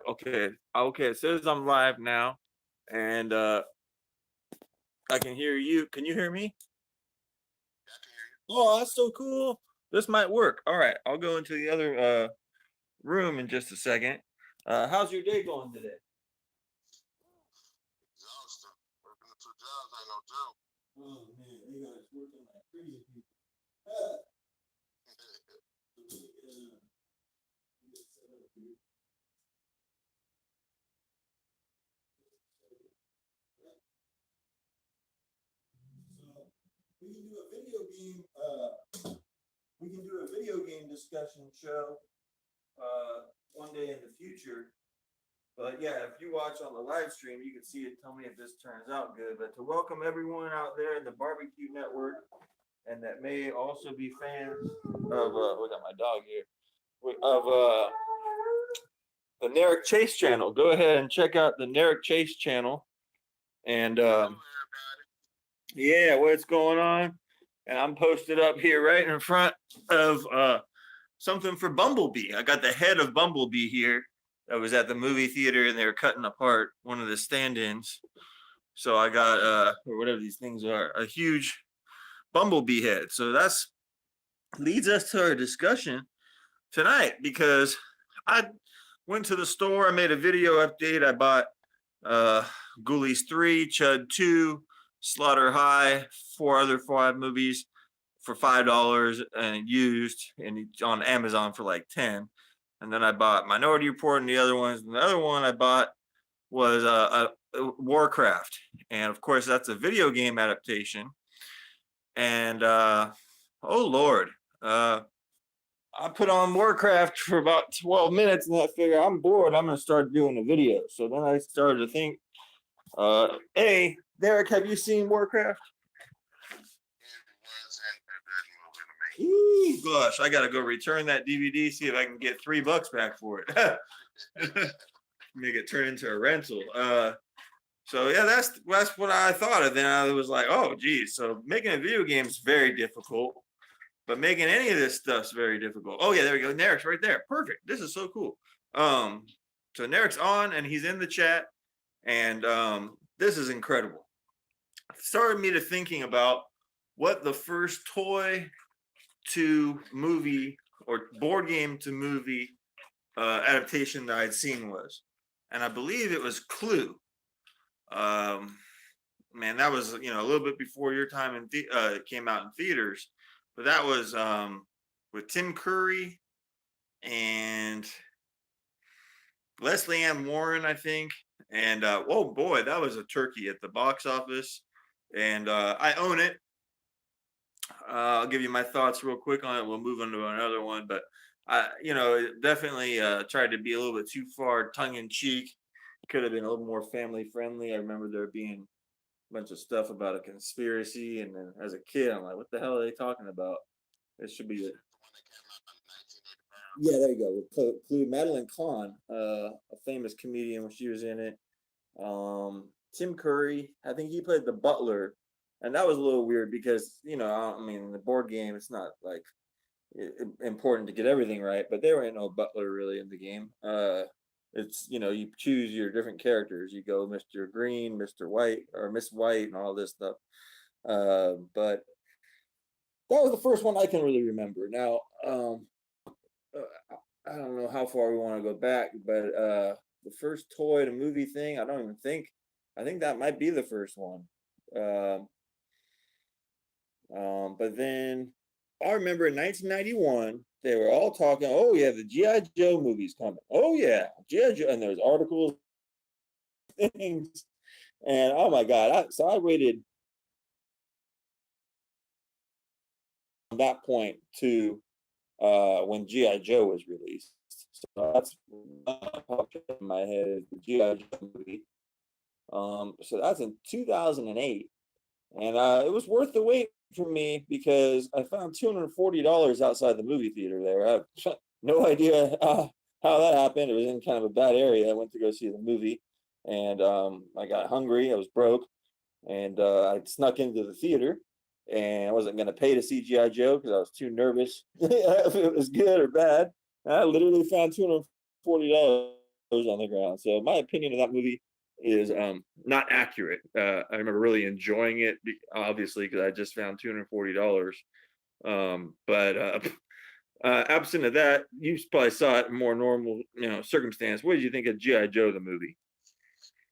Okay. Okay. It says I'm live now, and I can hear you. Can you hear me? Oh, that's so cool. This might work. All right. I'll go into the other room in just a second. How's your day going today? Oh man, you guys working like crazy people. So we can do a video game. We can do a video game discussion show one day in the future. But yeah, if you watch on the live stream, you can see it. Tell me if this turns out good. But to welcome everyone out there in the barbecue network, and that may also be fans of we got my dog here of the Narik Chase channel. Go ahead and check out the Narik Chase channel, and yeah, what's going on? And I'm posted up here right in front of something for Bumblebee. I got the head of Bumblebee here that was at the movie theater, and they were cutting apart one of the stand-ins. So I got or whatever these things are, a huge Bumblebee head. So that's leads us to our discussion tonight, because I went to the store, I made a video update. I bought Ghoulies 3, Chud 2, Slaughter High, 5 movies for $5 and used, and on Amazon for like 10. And then I bought Minority Report and the other ones. And the other one I bought was Warcraft, and of course that's a video game adaptation. And oh Lord, I put on Warcraft for about 12 minutes, and I figure I'm bored. I'm gonna start doing a video. So then I started to think, hey, Derek, have you seen Warcraft? Ooh, gosh, I gotta go return that DVD, see if I can get $3 back for it. Make it turn into a rental. So yeah, that's what I thought of. Then I was like, oh geez, so making a video game is very difficult, but making any of this stuff's very difficult. Oh yeah, there we go. Narik's right there. Perfect. This is so cool. So Narik's on and he's in the chat, and this is incredible. It started me to thinking about what the first toy to movie or board game to movie adaptation that I'd seen was, and I believe it was Clue. Man, that was, a little bit before your time in it came out in theaters, but that was with Tim Curry and Leslie Ann Warren, I think. And oh boy, that was a turkey at the box office, and I own it. I'll give you my thoughts real quick on it. We'll move on to another one, but I, definitely tried to be a little bit too far tongue in cheek. Could have been a little more family friendly. I remember there being a bunch of stuff about a conspiracy, and then as a kid, I'm like, what the hell are they talking about? It should be yeah, there you go. Clue. Madeline Kahn, a famous comedian when she was in it. Tim Curry, I think he played the butler, and that was a little weird because I mean, the board game, it's not like important to get everything right, but there ain't no butler really in the game. It's you choose your different characters. You go Mr. Green, Mr. White, or Miss White, and all this stuff. But that was the first one I can really remember. Now, I don't know how far we want to go back, but the first toy to movie thing, I don't even think. I think that might be the first one. But then I remember in 1991, they were all talking, oh yeah, the G.I. Joe movie's coming. Oh yeah, G.I. Joe, and there's articles, things, and oh my God. So I waited from that point to when G.I. Joe was released. So that's popped in my head is the G.I. Joe movie. So that's in 2008. And it was worth the wait for me because I found $240 outside the movie theater there. I have no idea how that happened. It was in kind of a bad area. I went to go see the movie, and I got hungry. I was broke, and I snuck into the theater, and I wasn't going to pay to see G.I. Joe because I was too nervous if it was good or bad. And I literally found $240 on the ground. So my opinion of that movie is not accurate. I remember really enjoying it, obviously, because I just found $240. But absent of that, you probably saw it in more normal, circumstance. What did you think of GI Joe the movie?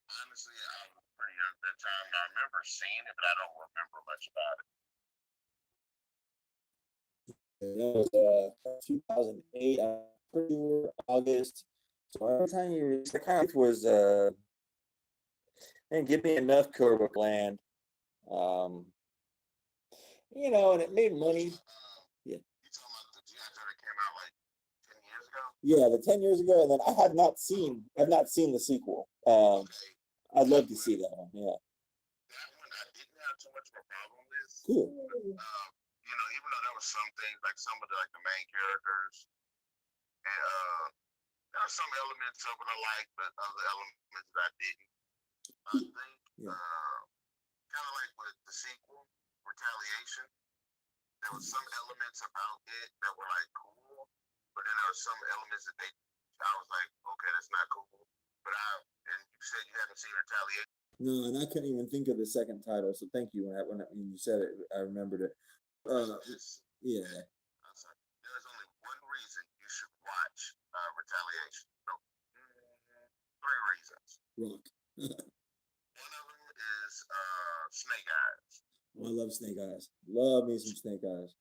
Honestly, I was pretty young at that time. I remember seeing it, but I don't remember much about it. That was 2008, pretty sure August. So every time you released, the kind of was and give me enough Cobra Land. Um, and it made money. Yeah. You talking about the G.I. Joe that came out like 10 years ago? Yeah, the 10 years ago, and then I've not seen the sequel. Okay. I'd love to see that one. Yeah. That one I didn't have too much of a problem with. Cool. Even though there was some things like some of the main characters, and there are some elements of it I liked, but other elements that I didn't. I think kind of like with the sequel, Retaliation, there was some elements about it that were like cool, but then there were some elements that I was like, okay, that's not cool. But and you said you haven't seen Retaliation. No, and I couldn't even think of the second title. So thank you when you said it, I remembered it. Yeah. There's only one reason you should watch Retaliation. No, three reasons. Rock. One of them is Snake Eyes. Oh, I love Snake Eyes. Love me some Snake Eyes.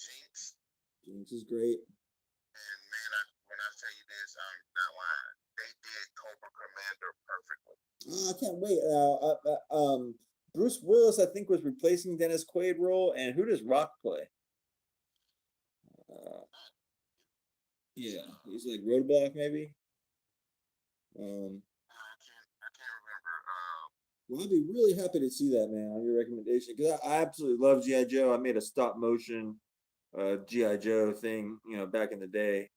Jinx. Jinx is great. And man, when I tell you this, I'm not lying. They did Cobra Commander perfectly. Oh, I can't wait. Bruce Willis, I think, was replacing Dennis Quaid role, and who does Rock play? Yeah, he's like Roadblock, maybe. I can't remember. Well, I'd be really happy to see that, man, on your recommendation, because I absolutely love GI Joe. I made a stop motion GI Joe thing, back in the day.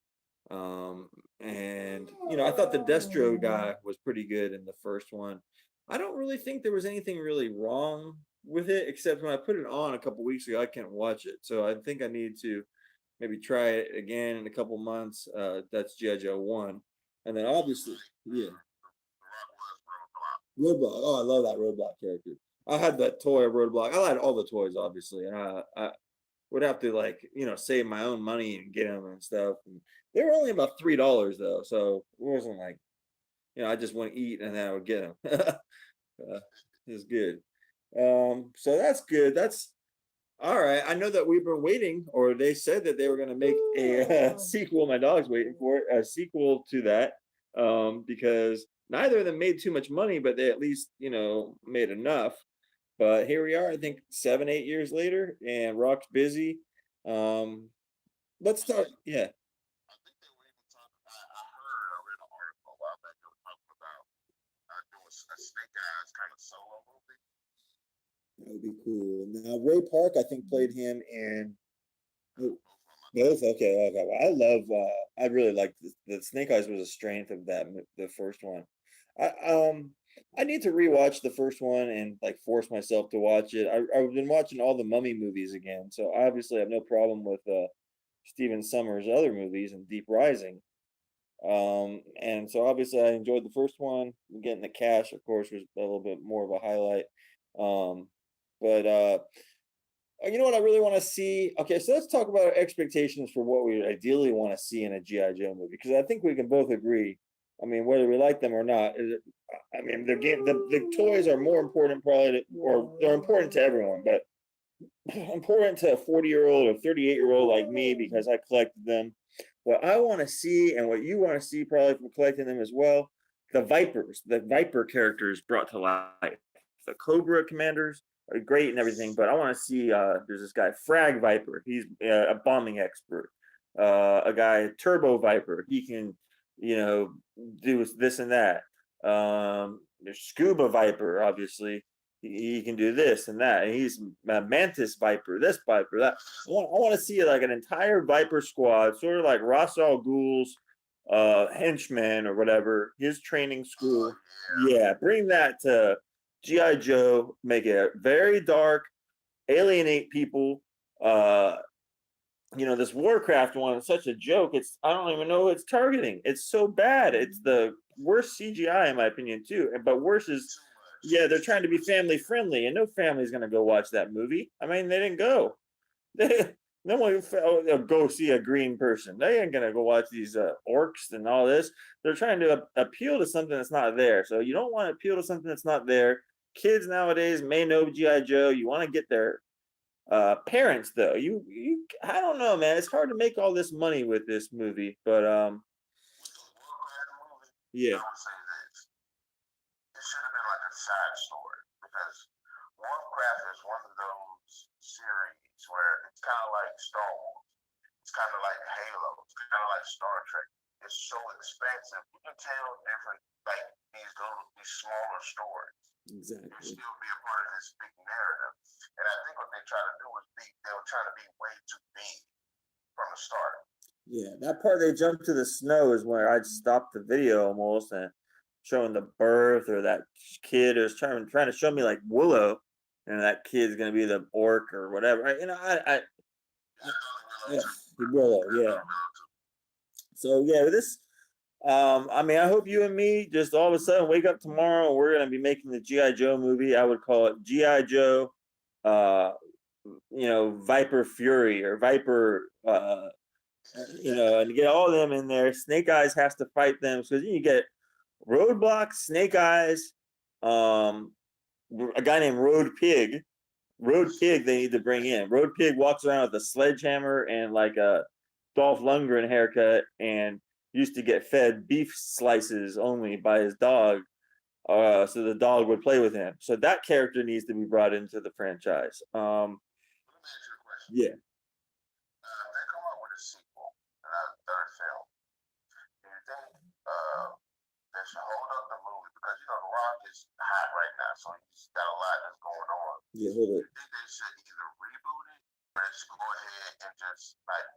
And I thought the Destro guy was pretty good in the first one. I don't really think there was anything really wrong with it, except when I put it on a couple weeks ago, I can't watch it. So I think I need to maybe try it again in a couple months. That's GI Joe 1, and then obviously, yeah, Roadblock. Oh, I love that Roadblock character. I had that toy of Roadblock. I had all the toys, obviously, and I would have to save my own money and get them and stuff. And they were only about $3 though, so it wasn't like I just want to eat and then I would get them. It was good. So that's good. That's all right. I know that we've been waiting, or they said that they were going to make a sequel. My dog's waiting for it, a sequel to that, because neither of them made too much money, but they at least made enough. But here we are, I think 7, 8 years later, and Rock's busy. Let's start. Yeah. I think they were even talking. I heard. I read an article a while back. They were talking about doing a Snake Eyes kind of solo movie. That would be cool. Now Ray Park, I think, played him in. Both. Okay. Well, I love. I really like the Snake Eyes was a strength of the first one. I need to rewatch the first one and force myself to watch it. I've been watching all the Mummy movies again, so obviously I have no problem with Stephen Sommers' other movies and Deep Rising. And so obviously I enjoyed the first one. Getting the cash, of course, was a little bit more of a highlight. But you know what I really want to see? Okay, so let's talk about our expectations for what we ideally want to see in a G.I. Joe movie, because I think we can both agree. I mean, whether we like them or not, the toys are more important probably, or they're important to everyone, but important to a 40-year-old or 38-year-old like me because I collected them. What I want to see, and what you want to see probably from collecting them as well, the Viper characters brought to life. The Cobra commanders are great and everything, but I want to see, there's this guy, Frag Viper. He's a bombing expert. A guy, Turbo Viper. He can, do this and that. There's Scuba Viper, obviously. He can do this and that. And he's a Mantis Viper, this Viper, that. I want to see like an entire Viper squad, sort of like Ra's al Ghul's henchmen or whatever, his training school. Yeah, bring that to G.I. Joe, make it very dark, alienate people, this Warcraft one is such a joke. I don't even know who it's targeting. It's so bad. It's the worst CGI in my opinion too. But worse is, yeah, they're trying to be family friendly, and no family's gonna go watch that movie. I mean, they didn't go. No one go see a green person. They ain't gonna go watch these orcs and all this. They're trying to appeal to something that's not there. So you don't want to appeal to something that's not there. Kids nowadays may know GI Joe. You want to get their parents though. I don't know, man. It's hard to make all this money with this movie, but yeah. I would say this. It should have been like a side story because Warcraft is one of those series where it's kind of like Star Wars. It's kind of like Halo. It's kind of like Star Trek. It's so expansive. You can tell different, like these smaller stories. Exactly. And still be a part of this big narrative. And I think what they try to do is they were trying to be way too big from the start. Yeah, that part they jumped to the snow is where I'd stop the video almost and showing the birth or that kid is trying to show me like Willow, and that kid's gonna be the orc or whatever. Yeah, Willow, yeah. So yeah, this I mean, I hope you and me just all of a sudden wake up tomorrow and we're gonna be making the GI Joe movie. I would call it GI Joe, Viper Fury or Viper, and get all of them in there. Snake Eyes has to fight them, so you get Roadblock, Snake Eyes, a guy named Road Pig. Road Pig they need to bring in. Road Pig walks around with a sledgehammer and like a Dolph Lundgren haircut, and used to get fed beef slices only by his dog, so the dog would play with him. So that character needs to be brought into the franchise. Let me ask you a question. Yeah. They come out with a sequel, third film. Do you think they should hold up the movie because The Rock is hot right now, so he's got a lot that's going on. Yeah, hold it. Do you think they should either reboot it or they should go ahead and just like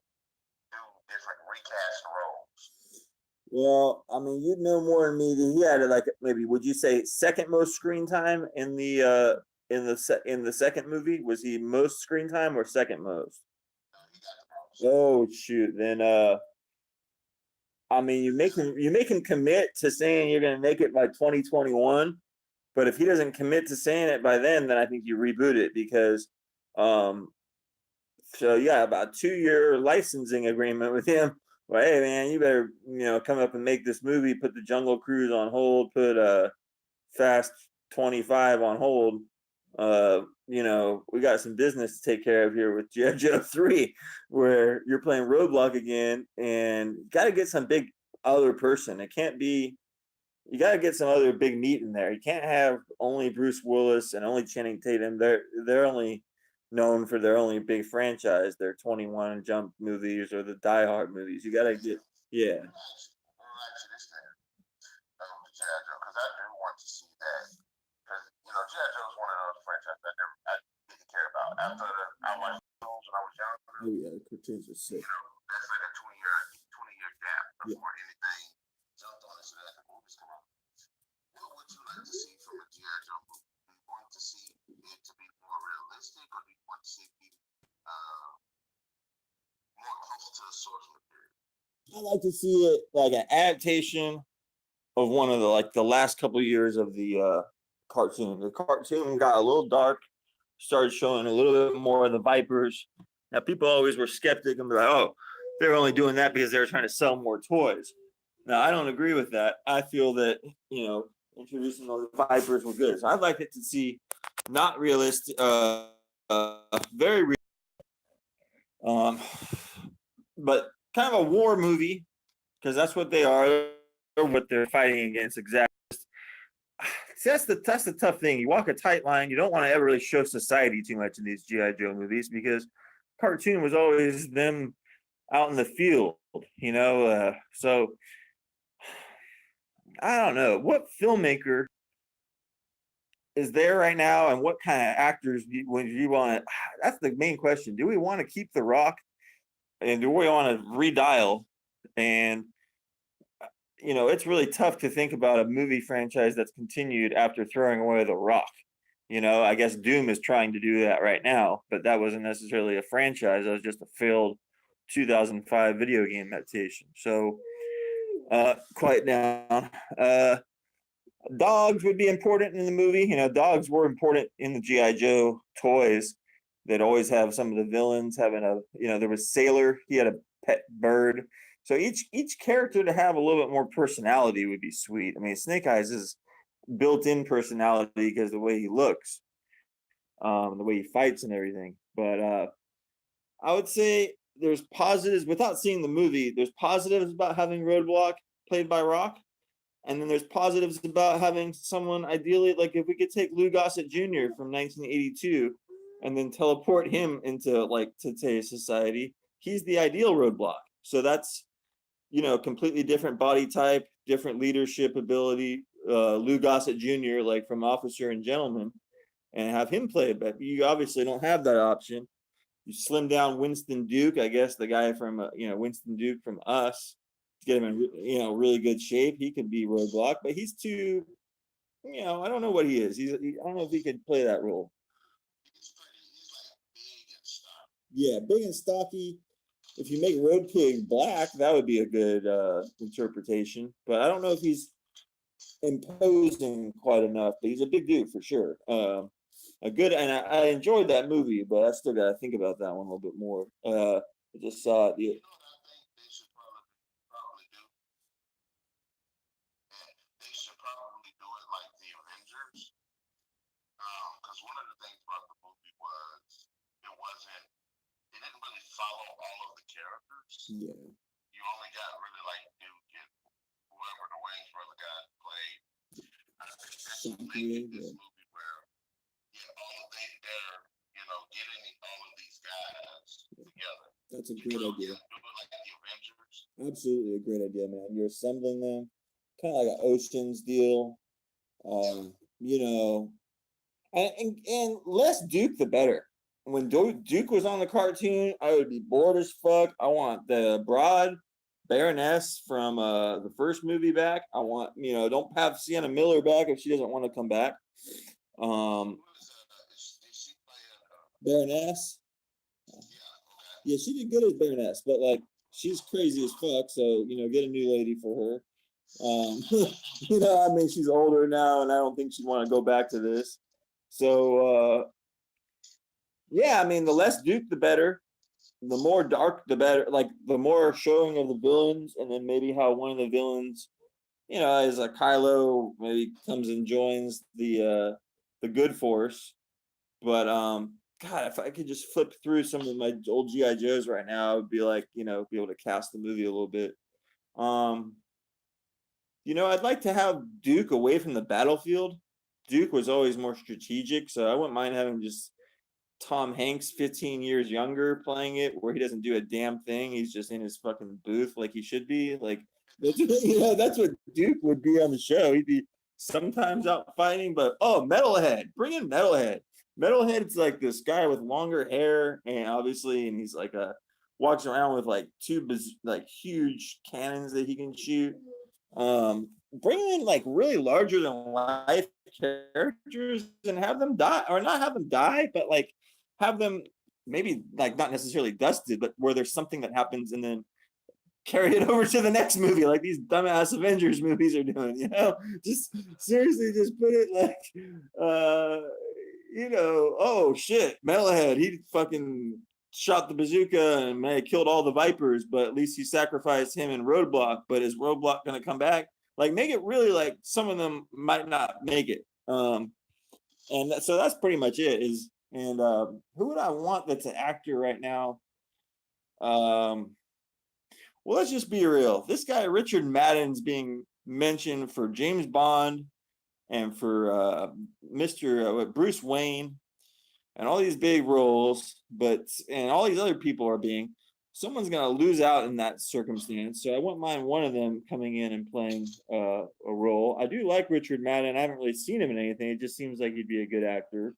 do different recast roles? Well, I mean, you'd know more than me. He had like maybe would you say second most screen time in the second movie? Was he most screen time or second most? He got the most. Oh shoot! Then I mean, you make him commit to saying you're gonna make it by 2021, but if he doesn't commit to saying it by then I think you reboot it because so yeah, about 2-year licensing agreement with him. Well, hey man, you better come up and make this movie. Put the Jungle Cruise on hold. Put Fast 25 on hold. We got some business to take care of here with G.I. Joe 3, where you're playing Roadblock again, and got to get some big other person. It can't be. You got to get some other big meat in there. You can't have only Bruce Willis and only Channing Tatum. They're only known for their only big franchise, their 21 Jump movies or the Die Hard movies. You gotta get, yeah. Well, actually, this thing, the G.I. Joe, because I do want to see that. Because, G.I. Joe is one of those franchises I didn't care about. After I watched those when I was younger. Oh yeah, the cartoons are sick. That's like a 20-year gap before anything jumped on us. So that the movies come out. What would you like to see from a G.I. Joe movie? Do you want to see it to be more realistic, or do you want to see it be more close to the source material? I like to see it like an adaptation of one of the last couple of years of the cartoon. The cartoon got a little dark, started showing a little bit more of the Vipers. Now people always were skeptic and be like, "Oh, they're only doing that because they were trying to sell more toys." Now I don't agree with that. I feel that introducing those Vipers were good. So I'd like it to see not realistic, very real, but kind of a war movie, because that's what they are, what they're fighting against. Exactly. See, that's the tough thing. You walk a tight line. You don't want to ever really show society too much in these GI Joe movies, because cartoon was always them out in the field, so I don't know what filmmaker is there right now, and what kind of actors would you want? That's the main question. Do we want to keep The Rock, and do we want to redial? And it's really tough to think about a movie franchise that's continued after throwing away The Rock. I guess Doom is trying to do that right now, but that wasn't necessarily a franchise. That was just a failed 2005 video game adaptation. So, quiet down. Dogs would be important in the movie. You know, dogs were important in the GI Joe toys. They'd always have some of the villains having a, you know, there was Sailor. He had a pet bird. So each character to have a little bit more personality would be sweet. I mean, Snake Eyes is built-in personality because the way he looks, the way he fights and everything. But I would say there's positives without seeing the movie. There's positives about having Roadblock played by Rock, and then there's positives about having someone ideally like if we could take Lou Gossett Jr. from 1982 and then teleport him into like today's society. He's the ideal Roadblock. So that's, you know, completely different body type, different leadership ability. Lou Gossett Jr. like from Officer and Gentleman, and have him play it. But you obviously don't have that option. You slim down Winston Duke, I guess the guy from you know, Winston Duke from Us, get him in, you know, really good shape. He could be Roadblock, but he's too, you know, I don't know what he is. I don't know if he could play that role. Yeah, big and stocky. If you make Road Pig black, that would be a good interpretation. But I don't know if he's imposing quite enough. But he's a big dude for sure. A good, and I enjoyed that movie, but I still got to think about that one a little bit more. I just saw it. Yeah. They should probably do it like the Avengers. Because one of the things about the movie was it didn't really follow all of the characters. Yeah. You only got really like Duke and whoever the Wayne's brother guy played. I think this movie where all of they're, you know, getting all of these guys together. That's a great idea. Do it like the Avengers. Absolutely a great idea, man. You're assembling them, kind of like an Ocean's deal. You know, and less Duke the better. When Duke was on the cartoon, I would be bored as fuck. I want the broad Baroness from the first movie back. I want, you know, don't have Sienna Miller back if she doesn't want to come back. Baroness. Yeah, she did good as Baroness, but like she's crazy as fuck. So you know, get a new lady for her. You know, I mean, she's older now, and I don't think she'd want to go back to this. So yeah, I mean, the less Duke, the better. The more dark, the better. Like the more showing of the villains, and then maybe how one of the villains, you know, as a Kylo, maybe comes and joins the good force. But God, if I could just flip through some of my old GI Joes right now, I would be like, you know, be able to cast the movie a little bit. You know, I'd like to have Duke away from the battlefield. Duke was always more strategic, so I wouldn't mind having just Tom Hanks 15 years younger playing it, where he doesn't do a damn thing. He's just in his fucking booth like he should be. Like, you know, that's what Duke would be on the show. He'd be sometimes out fighting, but Metalhead, bring in Metalhead. Metalhead's like this guy with longer hair, and obviously, and he's like walks around with like like huge cannons that he can shoot. Bring in like really larger than life characters and have them die, or not have them die, but like have them maybe like not necessarily dusted, but where there's something that happens and then carry it over to the next movie, like these dumbass Avengers movies are doing. You know, just seriously, just put it like, you know, oh shit, Metalhead, he fucking shot the bazooka and may have killed all the Vipers, but at least he sacrificed him in Roadblock. But is Roadblock going to come back? Like, make it really like some of them might not make it. And so that's pretty much it. Who would I want that's an actor right now? Well, let's just be real. This guy Richard Madden's being mentioned for James Bond and for Mr. Bruce Wayne and all these big roles, and all these other people are being. Someone's going to lose out in that circumstance. So I wouldn't mind one of them coming in and playing a role. I do like Richard Madden. I haven't really seen him in anything. It just seems like he'd be a good actor.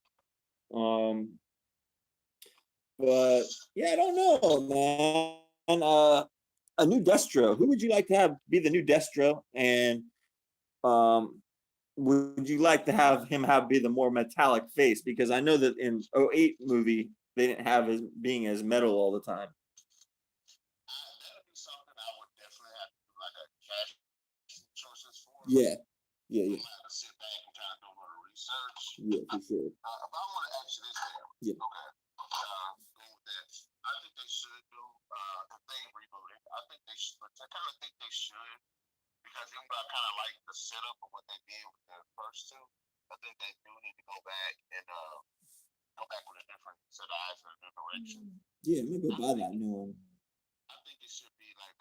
But yeah, I don't know, man. A new Destro. Who would you like to have be the new Destro? And would you like to have him be the more metallic face? Because I know that in 08 movie they didn't have his being as metal all the time. Yeah. I'm gonna have to sit back and kind of do a little research. Yeah, for sure. But I want to ask you this there. Yeah. Okay. Going with that, I think they should do if they reboot it. I think they should. I kind of think they should because even though I kind of like the setup of what they did with the first two, I think they do need to go back and go back with a different set of eyes and a new direction. Yeah, maybe buy that new one. I think it should be like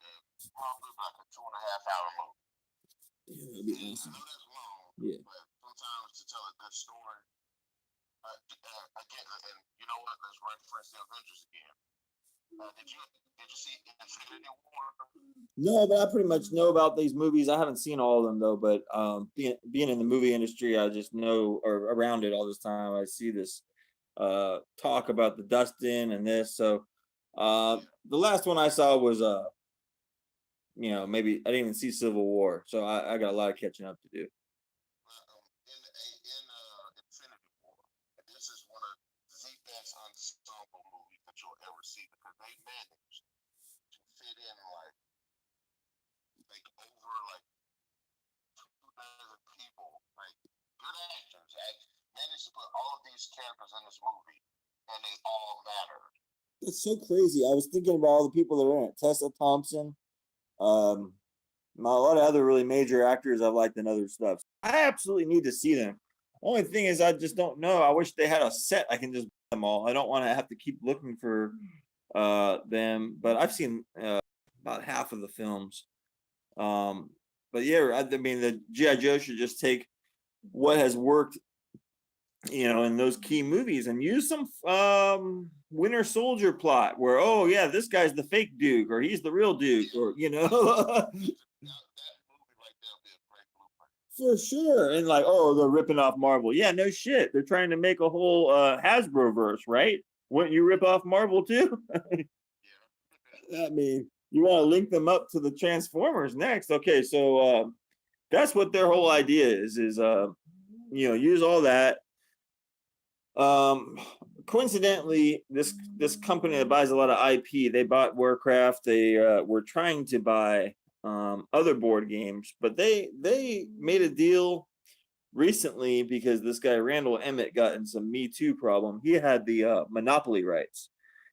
probably like a 2.5 hour movie. Yeah, that'd be awesome. I know that's long. Yeah. But sometimes to tell a good story, again, and you know what? Let's reference the Avengers again. Did you see Infinity War? No, but I pretty much know about these movies. I haven't seen all of them though, but being in the movie industry, I just know or around it all this time. I see this talk about the Dustin and this. So the last one I saw was maybe I didn't even see Civil War, so I got a lot of catching up to do. In Infinity War, this is one of the best ensemble movies that you'll ever see because they managed to fit in like over like 2,000 people, like good actors, managed to put all of these characters in this movie, and they all mattered. It's so crazy. I was thinking about all the people that are in it. Tessa Thompson, a lot of other really major actors I've liked in other stuff. I absolutely need to see them. Only thing is, I just don't know. I wish they had a set I can just buy them all. I don't want to have to keep looking for them. But I've seen about half of the films. But yeah, I mean, the G.I. Joe should just take what has worked, in those key movies and use some Winter Soldier plot where, oh yeah, this guy's the fake Duke or he's the real Duke, or for sure. And like, oh, they're ripping off Marvel. Yeah, no shit. They're trying to make a whole Hasbro verse, right? Wouldn't you rip off Marvel too? I mean, you want to link them up to the Transformers next. Okay, so that's what their whole idea is use all that. Coincidentally, this company that buys a lot of IP, they bought Warcraft. They were trying to buy other board games, but they made a deal recently because this guy Randall Emmett got in some Me Too problem. He had the monopoly rights,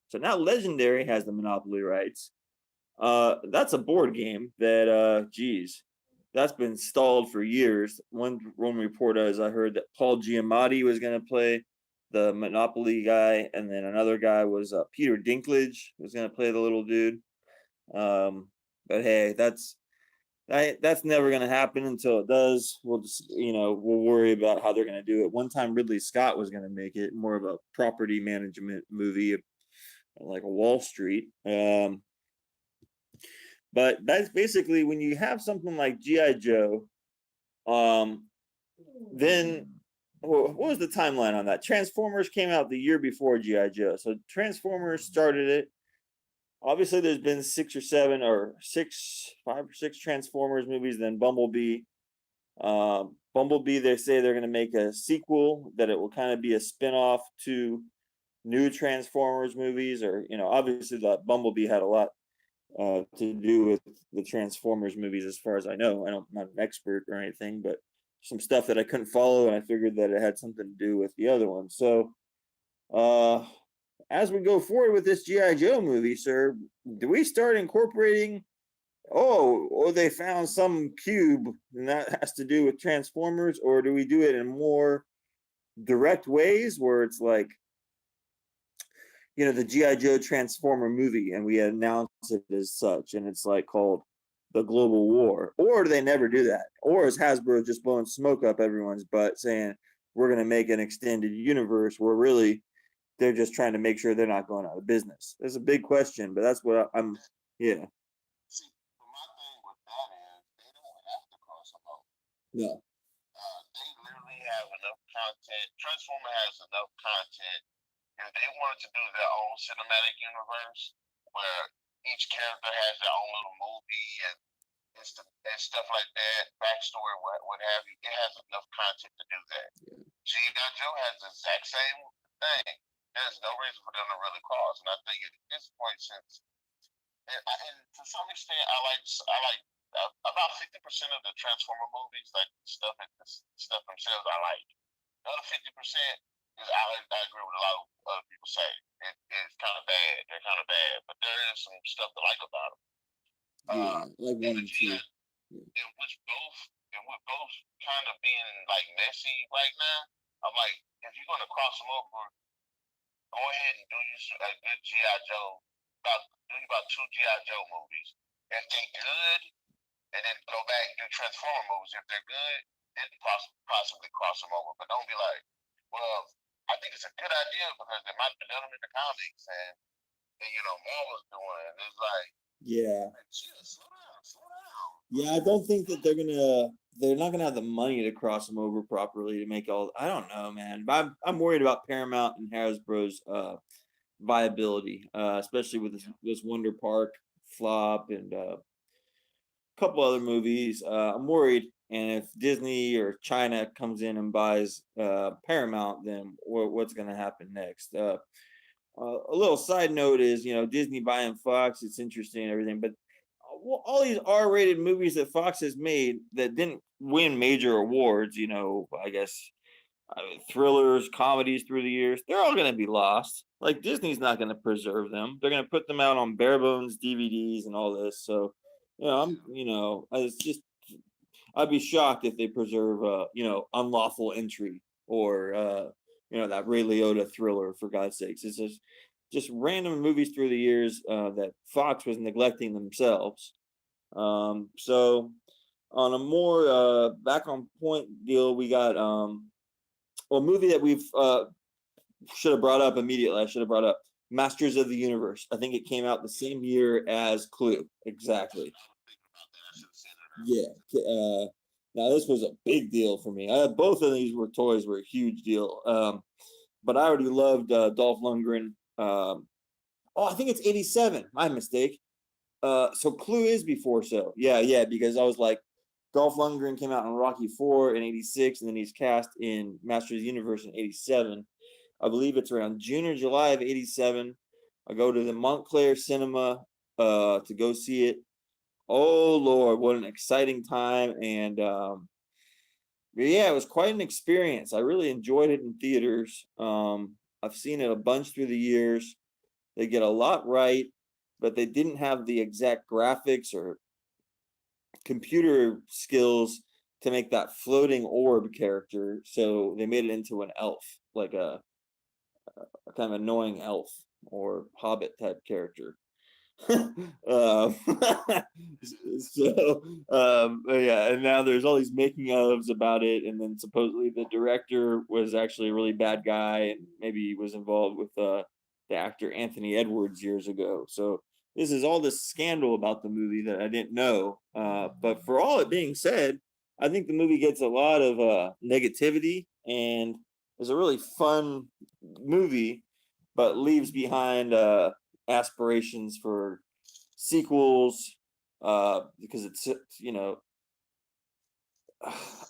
so now Legendary has the monopoly rights. That's a board game that that's been stalled for years. One report, as I heard, that Paul Giamatti was going to play the Monopoly guy, and then another guy was Peter Dinklage was going to play the little dude. But hey, that's never going to happen until it does. We'll just we'll worry about how they're going to do it. One time Ridley Scott was going to make it more of a property management movie, like a Wall Street. But that's basically when you have something like G.I. Joe, then what was the timeline on that? Transformers came out the year before G.I. Joe. So Transformers started it. Obviously, there's been 5 or 6 Transformers movies, then Bumblebee. Bumblebee, they say they're going to make a sequel, that it will kind of be a spin-off to new Transformers movies, or, obviously that Bumblebee had a lot to do with the Transformers movies, as far as I know. I'm not an expert or anything, but some stuff that I couldn't follow, and I figured that it had something to do with the other one. So, as we go forward with this G.I. Joe movie, sir, do we start incorporating, they found some cube and that has to do with Transformers, or do we do it in more direct ways where it's like, the G.I. Joe Transformer movie, and we announce it as such, and it's like called the Global War? Or do they never do that? Or is Hasbro just blowing smoke up everyone's butt saying we're going to make an extended universe where really they're just trying to make sure they're not going out of business? It's a big question, but that's what I'm. Yeah. See, my thing with that is they don't have to cross them over. No. They literally have enough content. Transformer has enough content. If they wanted to do their own cinematic universe where each character has their own little movie and stuff like that, backstory, what have you, it has enough content to do that. G.I. Joe has the exact same thing. There's no reason for them to really cross. And I think at this point, since and to some extent, I like about 50% of the Transformer movies, like stuff themselves, I like. The other 50% is I agree with a lot of other people say it's kind of bad. They're kind of bad, but there is some stuff to like about them. Yeah, like and one and two. and with both kind of being like messy right now, I'm like, if you're gonna cross them over, go ahead and do you a good GI Joe. Do about two GI Joe movies. If they good, and then go back and do Transformer movies. If they're good, then possibly cross them over. But don't be like, well, I think it's a good idea because they might have done them in the comics, and Marvel's doing it. It's like, Yeah. chill, slow down. Yeah, I don't think that they're not gonna have the money to cross them over properly to make all. I don't know, man. But I'm worried about Paramount and Hasbro's viability, especially with this Wonder Park flop and a couple other movies. I'm worried, and if Disney or China comes in and buys Paramount, then what's going to happen next? A little side note is, Disney buying Fox. It's interesting and everything, but all these R-rated movies that Fox has made that didn't win major awards, I guess thrillers, comedies through the years, they're all going to be lost. Like Disney's not going to preserve them. They're going to put them out on bare bones DVDs and all this. So, it's just I'd be shocked if they preserve Unlawful Entry or that Ray Liotta thriller, for God's sakes. It's just random movies through the years that Fox was neglecting themselves. So on a more back on point deal, we got a movie that we've should have brought up immediately. I should have brought up Masters of the Universe. I think it came out the same year as Clue. Exactly. Yeah. Now this was a big deal for me. Both of these were a huge deal. But I already loved Dolph Lundgren. I think it's 87. My mistake. So Clue is before. So yeah, because I was like, Dolph Lundgren came out in Rocky IV in 86, and then he's cast in Masters of the Universe in 87. I believe it's around June or July of 87. I go to the Montclair Cinema to go see it. Oh, Lord, what an exciting time. And it was quite an experience. I really enjoyed it in theaters. I've seen it a bunch through the years. They get a lot right, but they didn't have the exact graphics or computer skills to make that floating orb character. So they made it into an elf, like a kind of annoying elf or hobbit type character. And now there's all these making ofs about it, and then supposedly the director was actually a really bad guy, and maybe he was involved with the actor Anthony Edwards years ago. So this is all this scandal about the movie that I didn't know. But for all it being said, I think the movie gets a lot of negativity, and is a really fun movie, but leaves behind aspirations for sequels because it's I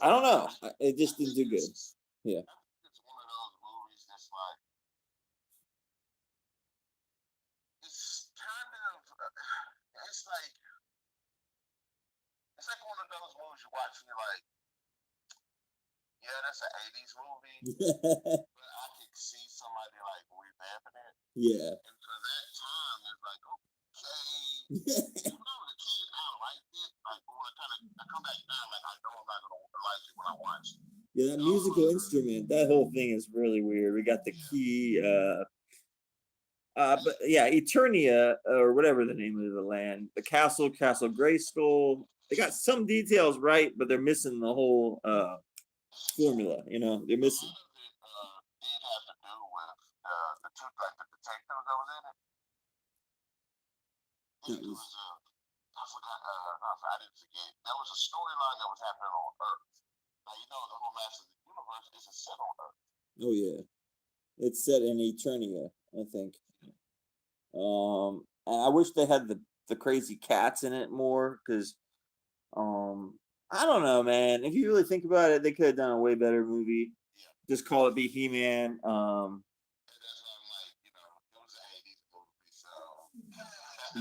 don't know, it just didn't do good. Yeah. It's one of those movies that's like it's kind of it's like one of those movies you watch and you're like, yeah, that's an 80s movie, but I could see somebody like revamping it. Yeah. And for that time, it's like, okay, even though the kid, I liked it. Like, when I come back now, like, I know I'm not gonna like it when I watch it. Yeah, that musical instrument, that whole thing is really weird. We got the key, but yeah, Eternia, or whatever the name of the land, the Castle Grayskull. They got some details right, but they're missing the whole formula. They're missing. A lot of it did have to do with the two, like the detectives that was in it. It was I forgot. I didn't forget. That was a storyline that was happening on Earth. Now the whole Masters of the Universe isn't set on Earth. Oh yeah, it's set in Eternia, I think. And I wish they had the crazy cats in it more, because I don't know, man. If you really think about it, they could have done a way better movie. Yeah. Just call it Be He-Man. And that's why I'm like, it was an 80s movie, so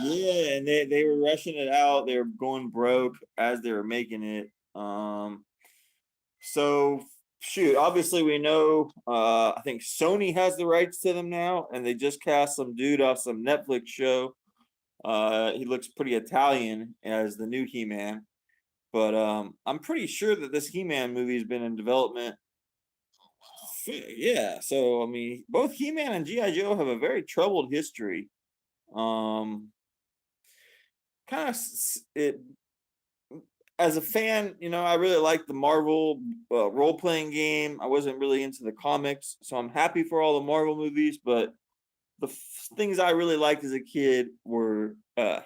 Yeah, and they were rushing it out. They were going broke as they were making it. So shoot, obviously we know I think Sony has the rights to them now, and they just cast some dude off some Netflix show. He looks pretty Italian as the new He-Man. But I'm pretty sure that this He-Man movie has been in development. Yeah, so I mean, both He-Man and GI Joe have a very troubled history. Um, kind of it as a fan, I really like the Marvel role playing game. I wasn't really into the comics, so I'm happy for all the Marvel movies. But the things I really liked as a kid were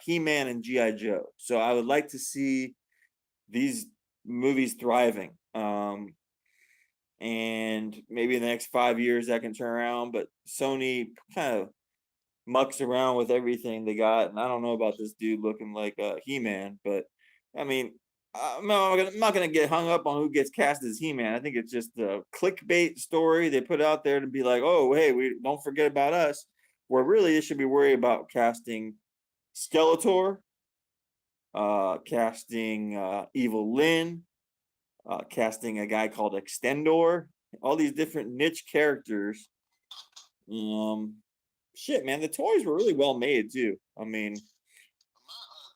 He-Man and GI Joe. So I would like to see these movies thriving. And maybe in the next 5 years that can turn around. But Sony kind of mucks around with everything they got, and I don't know about this dude looking like He-Man, but I mean, I'm not gonna get hung up on who gets cast as He-Man. I think it's just a clickbait story they put out there to be like, oh, hey, we don't forget about us. Where really they should be worried about casting Skeletor, casting Evil Lynn, casting a guy called Extendor, all these different niche characters. Shit, man, the toys were really well made too. I mean, My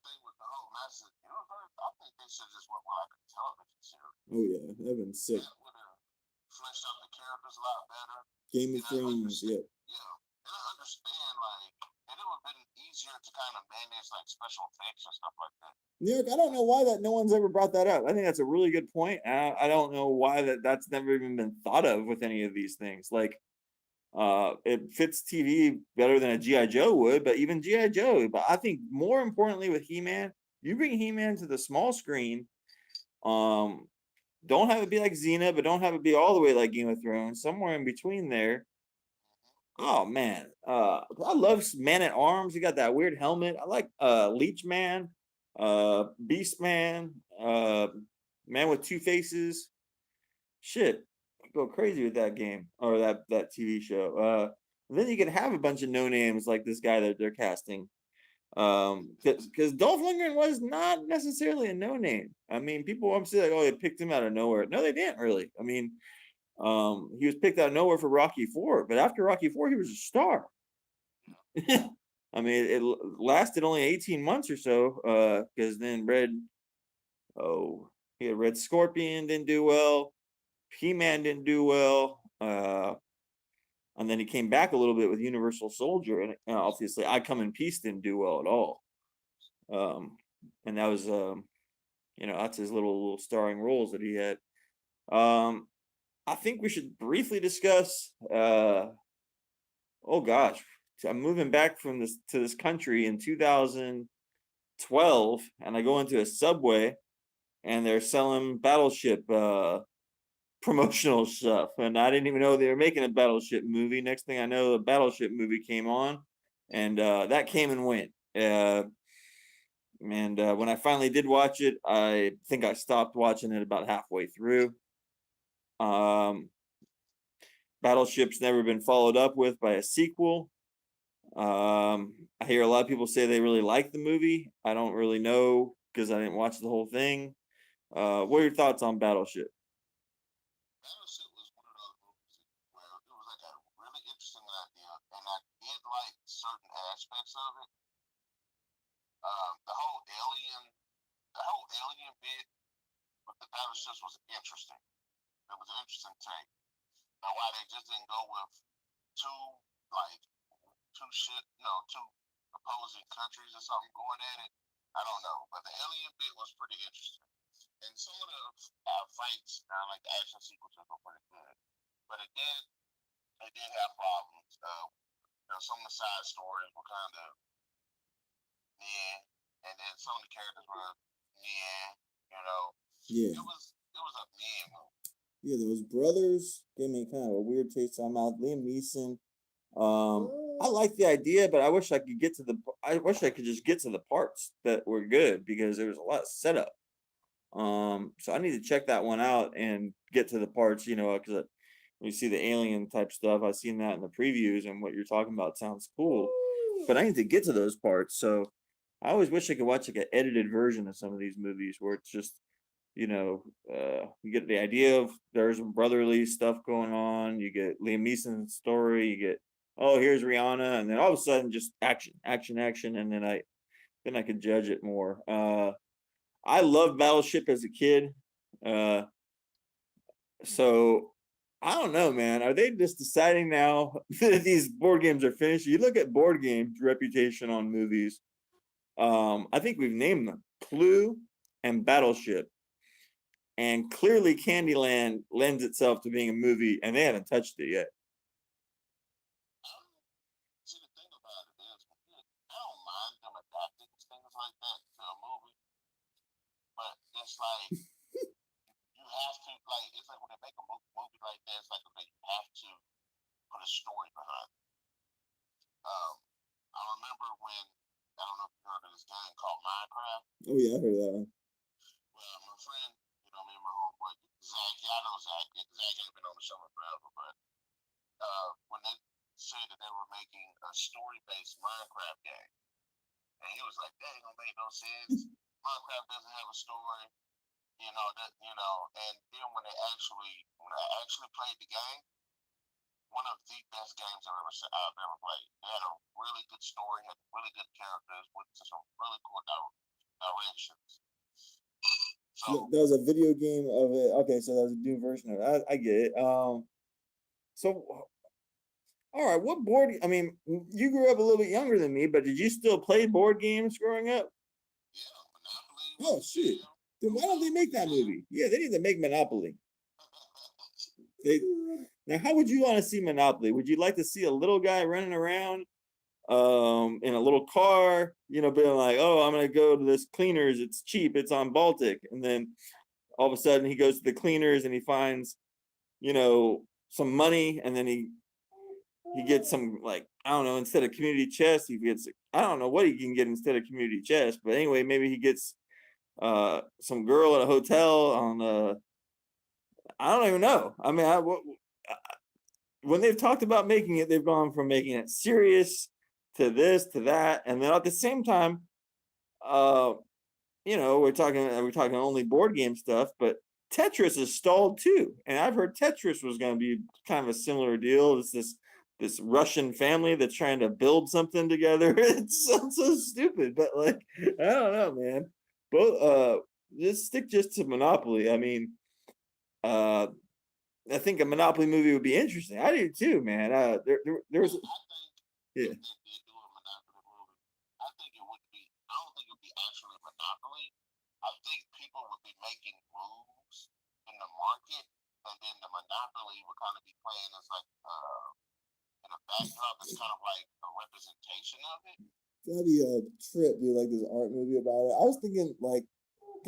thing with the whole Master Universe, I think they should just went with like a television series. oh yeah, that'd been sick. That would have fleshed out the characters a lot better. Game of And I Thrones, understand, yeah. yeah, and I understand like, and it would have been easier to kind of manage like special effects and stuff like that. New York, I don't know why that no one's ever brought that up. I think that's a really good point. I don't know why that's never even been thought of with any of these things. Like, it fits TV better than a GI Joe would, but even GI Joe. But I think more importantly with He-Man, you bring He-Man to the small screen. Don't have it be like Xena, but don't have it be all the way like Game of Thrones. Somewhere in between there. Oh man, I love Man at Arms. He got that weird helmet. I like Leech Man, Beast Man, Man with Two Faces. Shit, I go crazy with that game or that TV show. Then you can have a bunch of no names like this guy that they're casting. Because Dolph Lundgren was not necessarily a no name. I mean, people obviously like, oh, they picked him out of nowhere. No, they didn't really. I mean, he was picked out of nowhere for Rocky IV, but after Rocky IV, he was a star. I mean, it lasted only 18 months or so, because then he had Red Scorpion didn't do well, He-Man didn't do well, and then he came back a little bit with Universal Soldier, and obviously I Come in Peace didn't do well at all. And that was, that's his little starring roles that he had. I think we should briefly discuss. Oh gosh, I'm moving back from this country in 2012, and I go into a Subway, and they're selling Battleship promotional stuff, and I didn't even know they were making a Battleship movie. Next thing I know, the Battleship movie came on, and that came and went. And when I finally did watch it, I think I stopped watching it about halfway through. Battleship's never been followed up with by a sequel. I hear a lot of people say they really like the movie. I don't really know because I didn't watch the whole thing. What are your thoughts on Battleship? Battleship was one of those movies where it was like a really interesting idea, and I did like certain aspects of it. The whole alien bit with the battleships was interesting. It was an interesting take. Now, why they just didn't go with two like two opposing countries or something going at it, I don't know. But the alien bit was pretty interesting, and some of the fights, like the action sequences, were pretty good. But it did have problems. Some of the side stories were kind of yeah, and then some of the characters were yeah, you know. Yeah. It was a meh movie. Yeah, those brothers gave me kind of a weird taste in my mouth. Liam Neeson. I like the idea, but I wish I could just get to the parts that were good because there was a lot of setup. So I need to check that one out and get to the parts, because when you see the alien type stuff, I've seen that in the previews, and what you're talking about sounds cool. But I need to get to those parts. So I always wish I could watch like an edited version of some of these movies where it's just, you get the idea of there's brotherly stuff going on. You get Liam Neeson's story. You get, oh, here's Rihanna, and then all of a sudden just action, action, action, and then I could judge it more. I loved Battleship as a kid. Uh, so I don't know, man. Are they just deciding now that these board games are finished? You look at board games' reputation on movies. I think we've named them Clue and Battleship. And clearly Candyland lends itself to being a movie, and they haven't touched it yet. See, the thing about it is, I don't mind them adapting things like that to a movie, but it's like you have to like it's like when they make a movie like that, it's like okay, you have to put a story behind it. I remember when I don't know if you heard of this game called Minecraft. Oh yeah, I heard that one. Well, my friend, me and my homeboy Zach, y'all know Zach. Zach ain't been on the show in forever, but when they said that they were making a story-based Minecraft game, and he was like, "That ain't gonna make no sense. Minecraft doesn't have a story." And then when I actually played the game, one of the best games I've ever played. They had a really good story, had really good characters, went to some really cool directions. So that was a video game of it. Okay, so that was a new version of it. I get it. So all right, what board? I mean, you grew up a little bit younger than me, but did you still play board games growing up? yeah, Monopoly. Oh shit! Then why don't they make that movie? Yeah, they need to make Monopoly. Now, how would you want to see Monopoly? Would you like to see a little guy running around, in a little car, being like, "Oh, I'm gonna go to this cleaners. It's cheap. It's on Baltic," and then all of a sudden he goes to the cleaners and he finds, some money, and then he gets some, like, I don't know, instead of community chest, he gets, I don't know what he can get instead of community chest, but anyway, maybe he gets some girl at a hotel on I don't even know. I mean, when they've talked about making it, they've gone from making it serious to this to that, and then at the same time, uh, we're talking only board game stuff, but Tetris is stalled too, and I've heard Tetris was going to be kind of a similar deal. It's this Russian family that's trying to build something together. It sounds so stupid, but like, I don't know, man. Both just stick just to Monopoly. I mean, I think a Monopoly movie would be interesting. I do too, man. There's yeah. If they do a Monopoly movie, I think it would be. I don't think it would be actually Monopoly. I think people would be making moves in the market, and then the Monopoly would kind of be playing as like in a backdrop. It's kind of like a representation of it. That'd be a trip, dude. Like this art movie about it. I was thinking like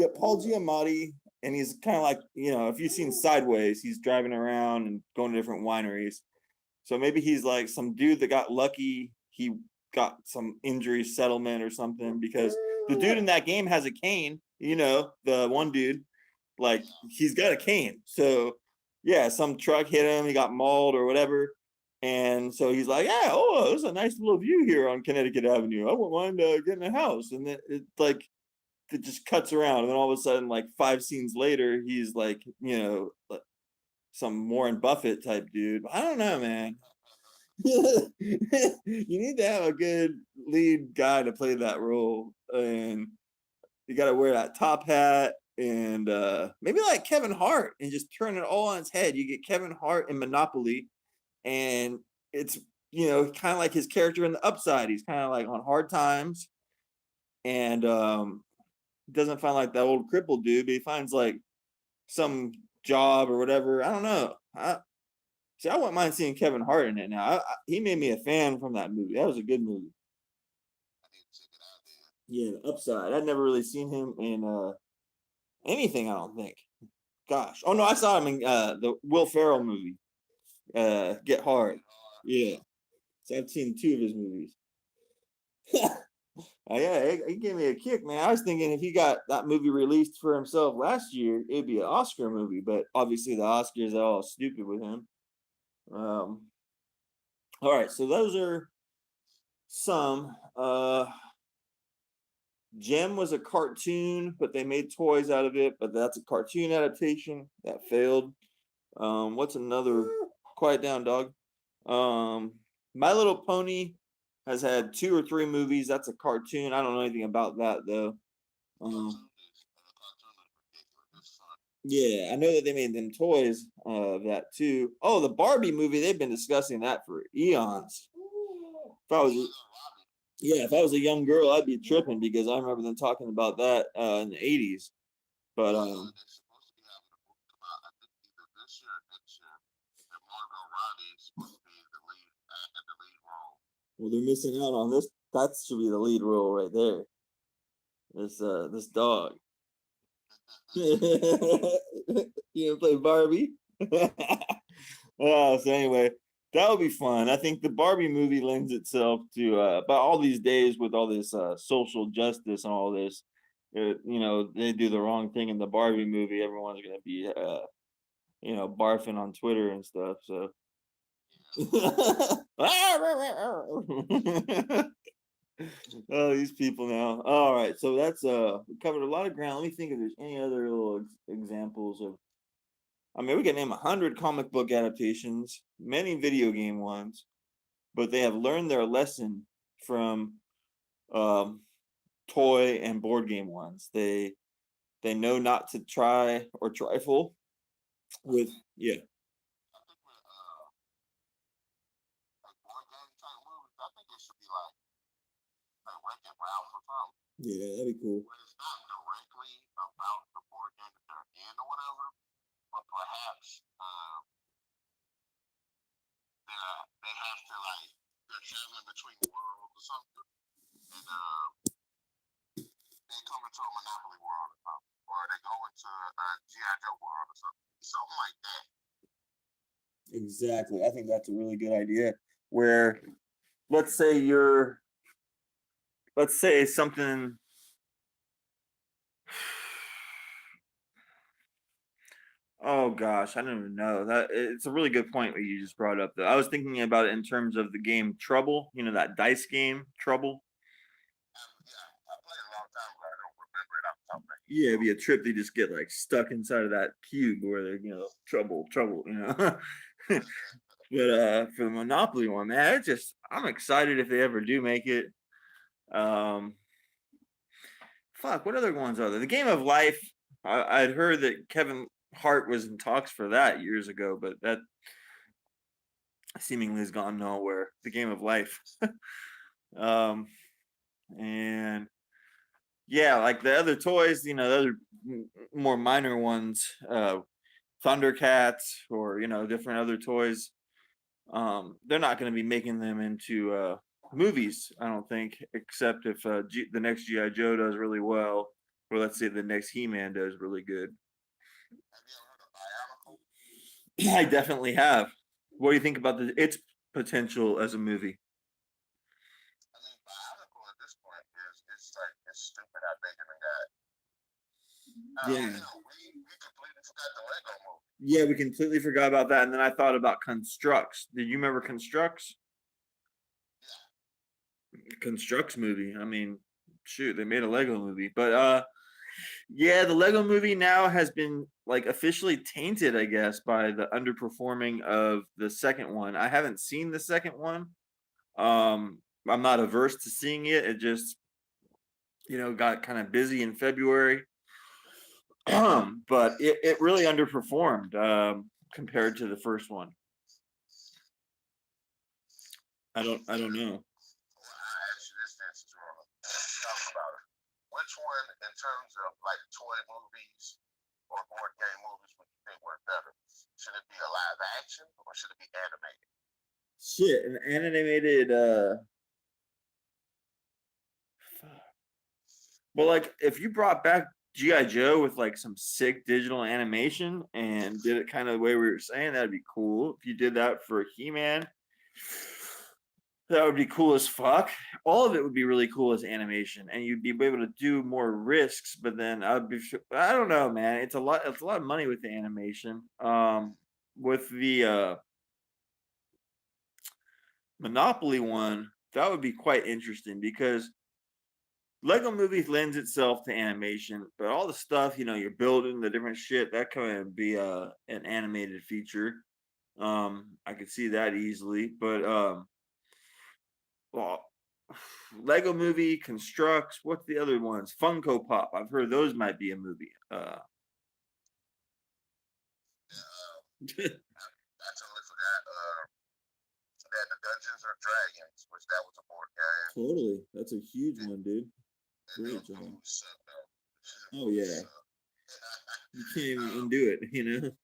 get Paul Giamatti, and he's kind of like, if you've seen Sideways, he's driving around and going to different wineries. So maybe he's like some dude that got lucky. He got some injury settlement or something, because the dude in that game has a cane. The one dude, like, he's got a cane. So yeah, some truck hit him. He got mauled or whatever. And so he's like, yeah, oh, there's a nice little view here on Connecticut Avenue. I wouldn't mind getting a house. And then it just cuts around. And then all of a sudden, like 5 scenes later, he's like, some Warren Buffett type dude. I don't know, man. You need to have a good lead guy to play that role, and you got to wear that top hat, and maybe like Kevin Hart, and just turn it all on its head. You get Kevin Hart in Monopoly, and it's kind of like his character in The Upside. He's kind of like on hard times, and doesn't find like that old crippled dude, but he finds like some job or whatever. I don't know. I wouldn't mind seeing Kevin Hart in it now. He made me a fan from that movie. That was a good movie. I need to check it out then. Yeah, The Upside. I'd never really seen him in anything, I don't think. Gosh. Oh no, I saw him in the Will Ferrell movie. Get Hard. Yeah. So I've seen 2 of his movies. Yeah, he gave me a kick, man. I was thinking if he got that movie released for himself last year, it'd be an Oscar movie, but obviously the Oscars are all stupid with him. All right, so those are some. Gem was a cartoon, but they made toys out of it. But that's a cartoon adaptation that failed. What's another? Quiet down, dog. My Little Pony has had 2 or 3 movies. That's a cartoon. I don't know anything about that though. Um, yeah, I know that they made them toys of that too. Oh, the Barbie movie. They've been discussing that for eons. If I was, yeah, if I was a young girl, I'd be tripping because I remember them talking about that in the '80s. But well, they're missing out on this. That should be the lead role right there. This dog. You gonna play Barbie? Oh, so anyway, that would be fun. I think the Barbie movie lends itself to about all these days with all this social justice and all this. You know, they do the wrong thing in the Barbie movie. Everyone's gonna be you know, barfing on Twitter and stuff. So. Oh, these people now. All right, so that's we covered a lot of ground. Let me think if there's any other little examples of. I mean, we can name 100 comic book adaptations, many video game ones, but they have learned their lesson from um, toy and board game ones. They know not to try or trifle with yeah. Yeah, that'd be cool. When it's not directly about the board game that they're in or whatever, but perhaps they have to like they're traveling between worlds or something, and they come into a Monopoly world or something, or they go into a GI Joe world or something like that. Exactly. I think that's a really good idea. Where let's say something. Oh gosh, I don't even know. That it's a really good point what you just brought up though. I was thinking about it in terms of the game Trouble, you know, that dice game Trouble. Yeah, I played it a long time ago. I don't remember it off the top of my head. Yeah, it'd be a trip. They just get like stuck inside of that cube where they're, you know, trouble, you know. But for the Monopoly one, man, I'm excited if they ever do make it. Um Fuck, what other ones are there? The Game of Life. I'd heard that Kevin Hart was in talks for that years ago, but that seemingly has gone nowhere. The Game of Life. um and yeah, like the other toys, you know, the other more minor ones, Thundercats or, you know, different other toys. They're not going to be making them into movies, I don't think, except if the next GI Joe does really well, or let's say the next He-Man does really good. Have you ever heard of Bionicle? I definitely have. What do you think about its potential as a movie? I mean, Bionicle at this point is it's like it's stupid how big it got. Yeah. You know, we completely forgot the Lego movie. Yeah, we completely forgot about that, and then I thought about Constructs. Did you remember Constructs? Constructs movie. I mean, shoot, they made a Lego movie, but yeah, the Lego movie now has been like officially tainted, I guess, by the underperforming of the second one. I haven't seen the second one. I'm not averse to seeing it. It just, you know, got kind of busy in February. But it really underperformed compared to the first one. I don't know. Well, I ask you this then, since we're on talk about it. Which one, in terms of like toy movies or board game movies, would you think work better? Should it be a live action or should it be animated? Shit, an animated well, like if you brought back GI Joe with like some sick digital animation and did it kind of the way we were saying, that'd be cool. If you did that for He-Man, that would be cool as fuck. All of it would be really cool as animation, and you'd be able to do more risks. But then I don't know, man. It's a lot. It's a lot of money with the animation. With the Monopoly one, that would be quite interesting because Lego movies lends itself to animation, but all the stuff you're building, the different shit that can be an animated feature. I could see that easily, but well, Lego movie constructs. What's the other ones? Funko Pop. I've heard those might be a movie. I totally forgot that the Dungeons or Dragons, which that was a board game. Totally, that's a huge one, dude. And Great those job. movies suck, though. Oh yeah, you can't even undo it.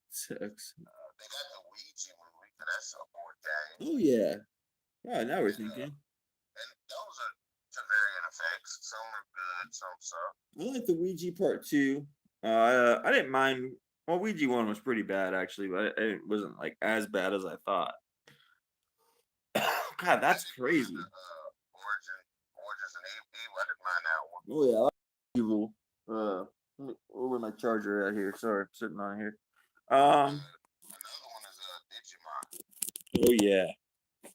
Sucks. They got the Ouija movie, 'cause that's a board game. Oh yeah. Oh, now we're thinking. And those are to varying effects. Some are good, some suck. I like the Ouija part 2. I didn't mind. Well, Ouija 1 was pretty bad actually, but it wasn't like as bad as I thought. God, that's crazy. Origins and Evil. I didn't mind that one. Oh yeah, I like Evil. Where my charger at here? Sorry, I'm sitting on here. Another one is Digimon. Oh yeah, I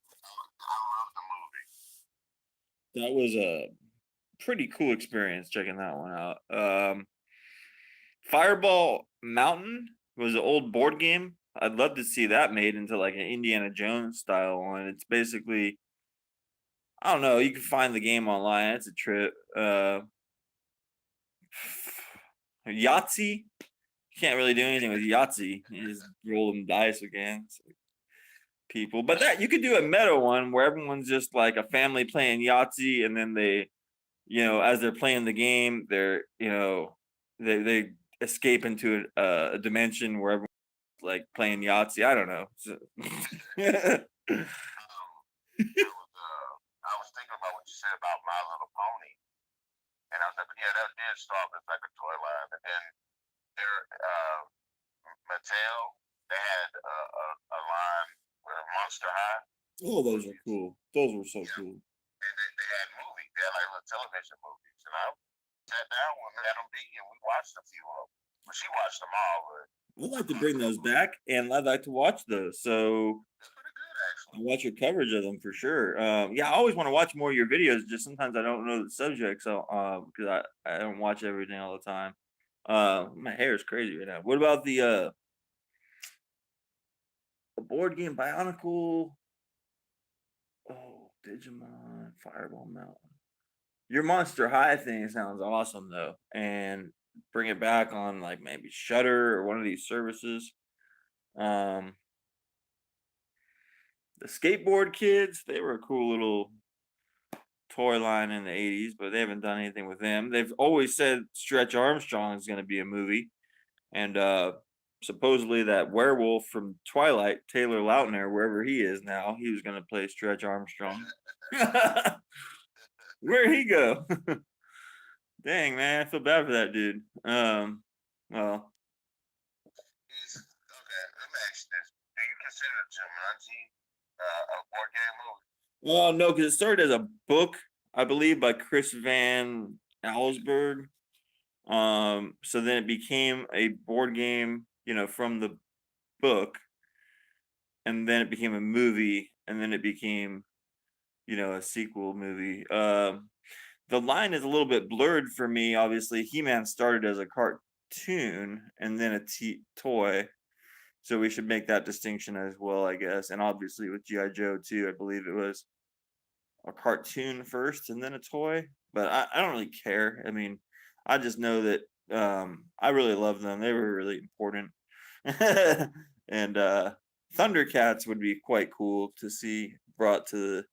love the movie. that was a pretty cool experience checking that one out. Fireball Mountain was an old board game. I'd love to see that made into like an Indiana Jones style one. It's basically, I don't know, you can find the game online. It's a trip. Yahtzee. You can't really do anything with Yahtzee. You just roll them dice against people. But that you could do a meta one where everyone's just like a family playing Yahtzee, and then they, as they're playing the game, they're, they escape into a dimension where everyone's like playing Yahtzee. I don't know. I was thinking about what you said about My Little Pony, and I was like, yeah, that did start as like a toy line, and then there, Mattel, they had a line with Monster High. Oh, those are cool. Those were so cool. And they had movies. They had like little television movies, and I sat down with Madam B, and we watched a few of them. But she watched them all, but I'd like to bring those back, and I'd like to watch those. So it's pretty good actually. I'll watch your coverage of them for sure. Yeah, I always want to watch more of your videos. Just sometimes I don't know the subject, so because I don't watch everything all the time. My hair is crazy right now. What about the board game Bionicle? Oh, Digimon, Fireball Mountain. Your Monster High thing sounds awesome though, and bring it back on like maybe Shutter or one of these services. The Skateboard Kids, they were a cool little toy line in the 80s, but they haven't done anything with them. They've always said Stretch Armstrong is going to be a movie, and supposedly that werewolf from Twilight, Taylor Lautner, wherever he is now, he was going to play Stretch Armstrong. Where'd he go? Dang, man, I feel bad for that dude. Well, Okay, let me ask you this: do you consider Jumanji a board game movie? well, no, because it started as a book, I believe, by Chris Van Allsburg. So then it became a board game, from the book, and then it became a movie, and then it became, a sequel movie. The line is a little bit blurred for me. Obviously, He-Man started as a cartoon and then a toy, so we should make that distinction as well, I guess. And obviously with G.I. Joe too, I believe it was a cartoon first and then a toy. But I don't really care. I mean, I just know that I really love them. They were really important. And Thundercats would be quite cool to see brought to the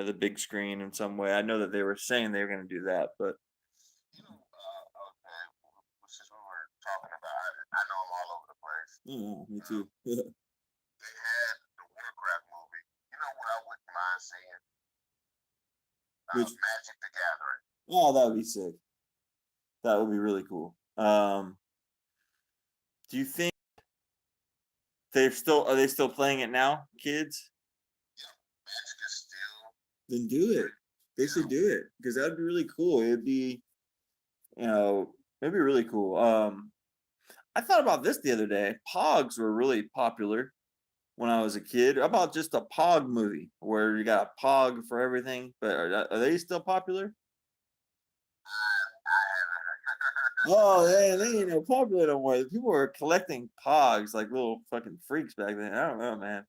the big screen in some way. I know that they were saying they were going to do that, but Okay, since we were talking about it, I know I'm all over the place. me too. They had the Warcraft movie. You know what I wouldn't mind seeing? Which- Magic the Gathering. Oh, that would be sick. That would be really cool. Do you think are they still playing it now, kids? Magic is still. Then do it. They should do it because that'd be really cool. It'd be, it'd be really cool. I thought about this the other day. Pogs were really popular when I was a kid. How about just a Pog movie where you got a Pog for everything? But are they still popular? Oh, they ain't no popular no more. People were collecting Pogs like little fucking freaks back then. I don't know, man.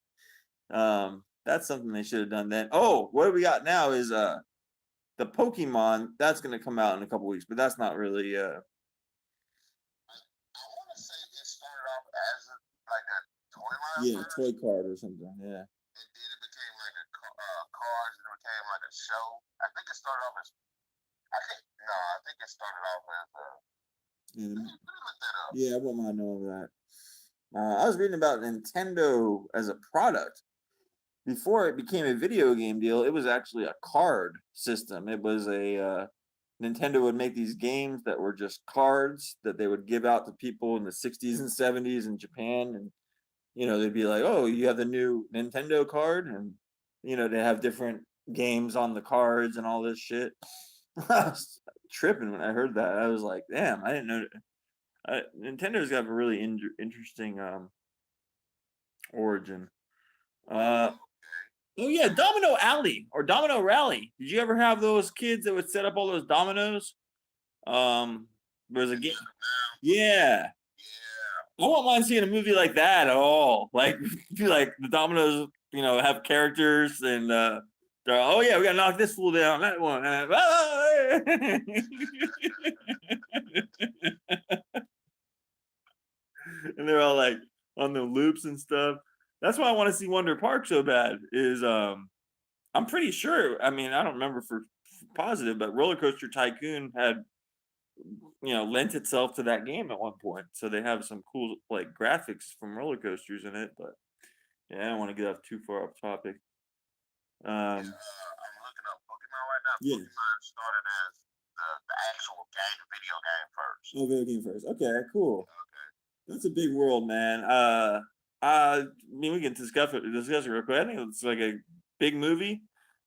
That's something they should have done then. Oh, what we got now is the Pokemon. That's gonna come out in a couple weeks, but that's not really I want to say it started off as like a toy line yeah, first, toy card or something. Yeah. and then it became like a cards, and it became like a show. I think it started off as I think it started off as a. Yeah, Let me look that up. yeah, I wouldn't mind knowing that. I was reading about Nintendo as a product. Before it became a video game deal, it was actually a card system. It was a Nintendo would make these games that were just cards that they would give out to people in the 60s and 70s in Japan. And, they'd be like, oh, you have the new Nintendo card. And, they have different games on the cards and all this shit. I was tripping when I heard that. I was like, damn, I didn't know. Nintendo's got a really interesting origin. Oh yeah, Domino Alley or Domino Rally. Did you ever have those kids that would set up all those dominoes? There's a game. Yeah, Yeah. I won't mind seeing a movie like that at all. Like, be like the dominoes, have characters and they're, oh yeah, we gotta knock this fool down. That one. And they're all like on the loops and stuff. That's why I want to see Wonder Park so bad. Is I'm pretty sure. I mean, I don't remember for positive, but Roller Coaster Tycoon had lent itself to that game at one point. So they have some cool like graphics from roller coasters in it. But yeah, I don't want to get off too far off topic. I'm looking up Pokemon right now. Yeah. Pokemon started as the actual video game first. Oh, video game first. Okay, cool. Okay. That's a big world, man. I mean, we can discuss it real quick. I think it's like a big movie,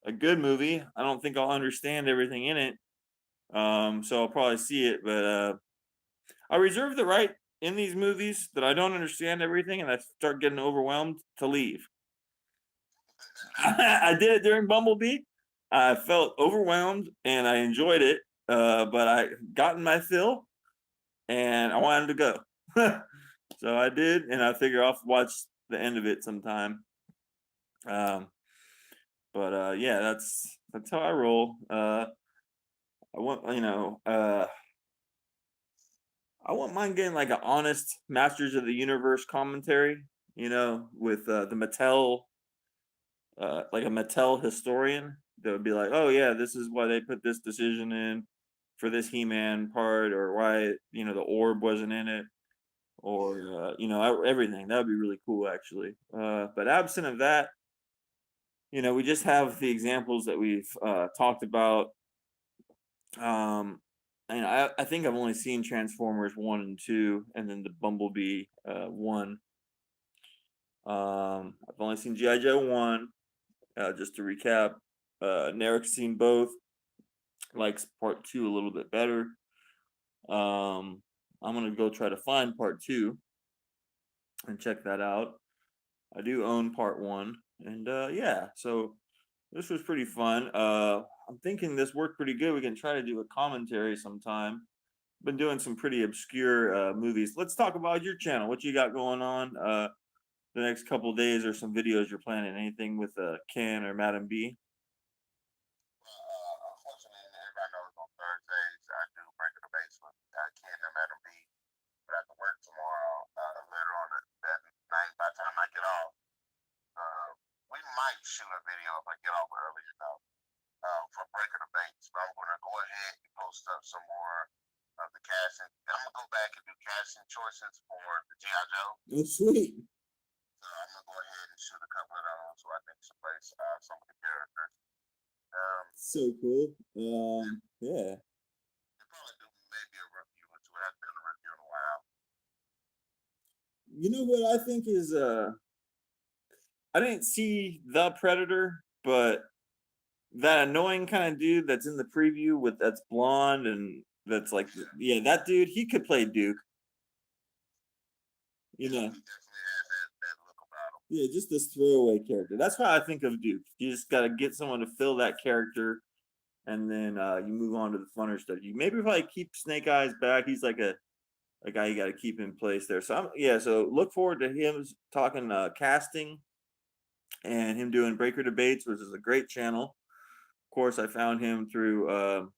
a good movie. I don't think I'll understand everything in it, so I'll probably see it. But I reserve the right in these movies that I don't understand everything and I start getting overwhelmed to leave. I did it during Bumblebee. I felt overwhelmed and I enjoyed it, but I gotten my fill and I wanted to go. So I did, and I figure I'll watch the end of it sometime. But yeah, that's how I roll. I want I wouldn't mind getting like an honest Masters of the Universe commentary, with the Mattel, like a Mattel historian that would be like, oh yeah, this is why they put this decision in for this He-Man part, or why the orb wasn't in it, or everything. That would be really cool, actually. But absent of that, we just have the examples that we've talked about. And I think I've only seen Transformers 1 and 2, and then the Bumblebee 1. I've only seen G.I. Joe 1. Just to recap, Narik's seen both. Likes part 2 a little bit better. I'm gonna go try to find part 2 and check that out. I do own part 1, and yeah, so this was pretty fun. I'm thinking this worked pretty good. We can try to do a commentary sometime. Been doing some pretty obscure movies. Let's talk about your channel. What you got going on the next couple days, or some videos you're planning? Anything with Ken or Madam B? Unfortunately, everybody knows on Thursdays I do Break of the Base with Ken and Madam B. But I have to work tomorrow. Later on that night, by the time I get off, we might shoot a video if I get off early enough for Break of the Base. But I'm going to go ahead and post up some more of the casting. I'm going to go back and do casting choices for the G.I. Joe. Oh, sweet. So I'm going to go ahead and shoot a couple of those so I can place some of the characters. So cool. Yeah. They probably do maybe a review or two. I haven't done a review in a while. You know what I think is I didn't see the Predator, but that annoying kind of dude that's in the preview that's blonde and that's like, yeah, that dude, he could play Duke. He definitely has that look about him. Yeah, just this throwaway character. That's why I think of Duke. You just got to get someone to fill that character and then you move on to the funner stuff. You maybe probably keep Snake Eyes back. He's like a guy you got to keep in place there. So so look forward to him talking casting and him doing Breaker Debates, which is a great channel. Of course, I found him through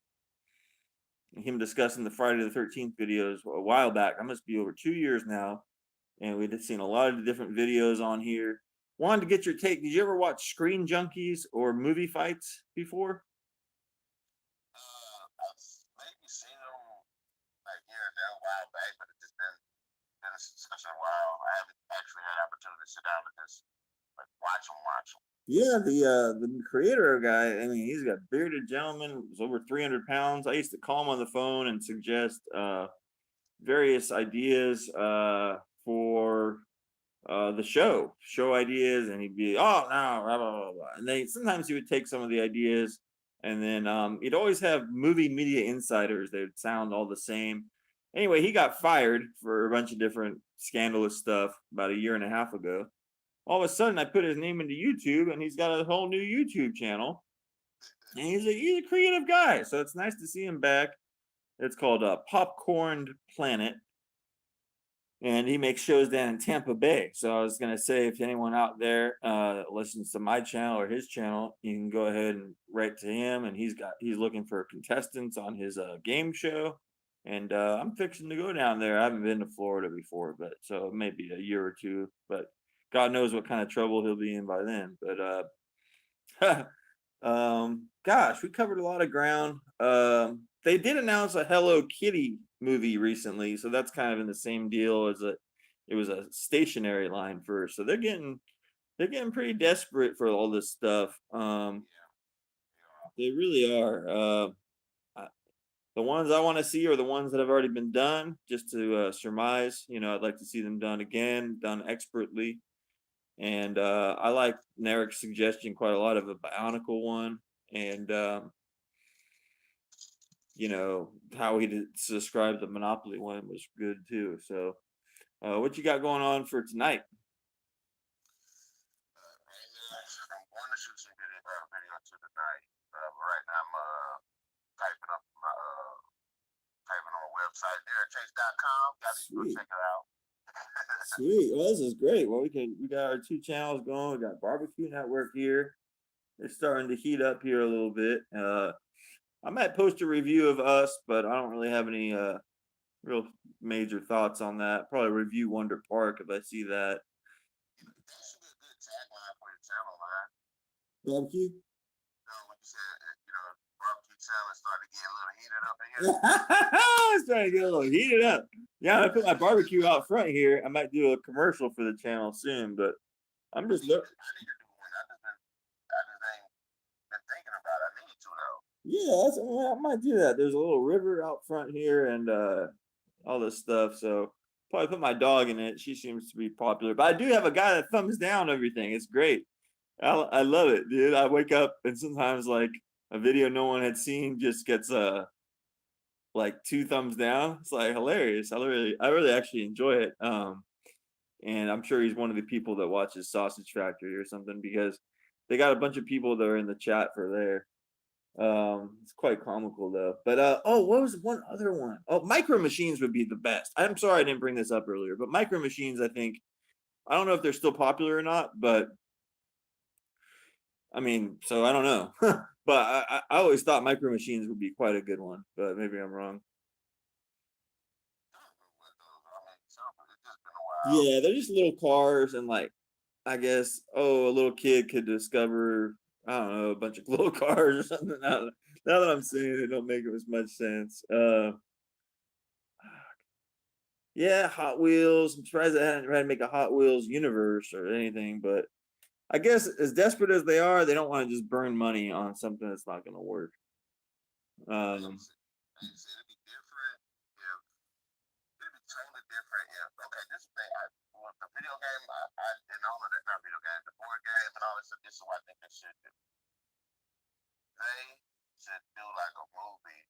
him discussing the Friday the 13th videos a while back. I must be over 2 years now, and we've seen a lot of different videos on here. Wanted to get your take. Did you ever watch Screen Junkies or Movie Fights before? I've maybe seen them like here and there a while back, but it's just been such a while. I haven't actually had opportunity to sit down and just like watch them. Yeah, the creator guy. I mean, he's got bearded gentleman. Was over 300 pounds. I used to call him on the phone and suggest various ideas for the show ideas, and he'd be, oh no, blah, blah, blah, blah. And they sometimes he would take some of the ideas, and then he'd always have movie media insiders. They would sound all the same. Anyway, he got fired for a bunch of different scandalous stuff about a year and a half ago. All of a sudden, I put his name into YouTube, and he's got a whole new YouTube channel. And he's a creative guy, so it's nice to see him back. It's called Popcorned Planet, and he makes shows down in Tampa Bay. So I was gonna say, if anyone out there listens to my channel or his channel, you can go ahead and write to him. And he's looking for contestants on his game show. And I'm fixing to go down there. I haven't been to Florida before, but so maybe a year or two. But God knows what kind of trouble he'll be in by then. But gosh, we covered a lot of ground. They did announce a Hello Kitty movie recently, so that's kind of in the same deal as it was a stationary line first. So they're getting pretty desperate for all this stuff. They really are. The ones I want to see are the ones that have already been done, just to surmise. I'd like to see them done again, done expertly. And I like Narik's suggestion quite a lot of a Bionicle one, and how he described the Monopoly one was good too. So, what you got going on for tonight? I'm going to shoot some video tonight. Right now I'm typing up typing on a website there, chase.com. Got to go check it out. Sweet. Well, this is great. Well, we got our two channels going. We got Barbecue Network here. It's starting to heat up here a little bit. I might post a review of us, but I don't really have any real major thoughts on that. Probably review Wonder Park if I see that. That should be a good tagline for your channel, man. Barbecue? When you said, barbecue channel started to get a little heated up in here. It's starting to get a little heated up. Yeah, I'm gonna put my barbecue out front here. I might do a commercial for the channel soon, but I'm just looking. I need to do one. I just ain't been thinking about it. I need to though. Yeah, I might do that. There's a little river out front here and all this stuff. So probably put my dog in it. She seems to be popular. But I do have a guy that thumbs down everything. It's great. I love it, dude. I wake up and sometimes like a video no one had seen just gets like 2 thumbs down. It's like hilarious. I really actually enjoy it. And I'm sure he's one of the people that watches Sausage Factory or something, because they got a bunch of people that are in the chat for there. It's quite comical though. But what was one other one? Oh, Micro Machines would be the best. I'm sorry I didn't bring this up earlier, but Micro Machines, I don't know if they're still popular or not, but I mean, so I don't know. But I always thought Micro Machines would be quite a good one, but maybe I'm wrong. Yeah, they're just little cars, and like, I guess, a little kid could discover, I don't know, a bunch of little cars or something. Now that I'm saying it, don't make as much sense. Yeah, Hot Wheels. I'm surprised they hadn't tried to make a Hot Wheels universe or anything, but I guess as desperate as they are, they don't want to just burn money on something that's not going to work. It'd be different if it'd be totally different if this thing with the video game and all of that, not video game, the board game and all this stuff. This is what I think they should do. They should do like a movie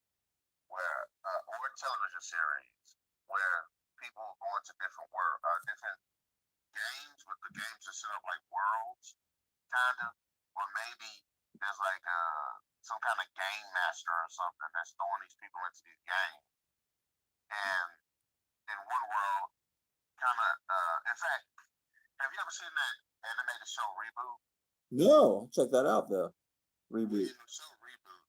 where or a television series where people go into different different games, but the games are set up like worlds, kind of, or maybe there's like some kind of game master or something that's throwing these people into these games. And in one world, kind of, in fact, have you ever seen that animated show Reboot? No, check that out though. Well, Reboot. in the show Reboot,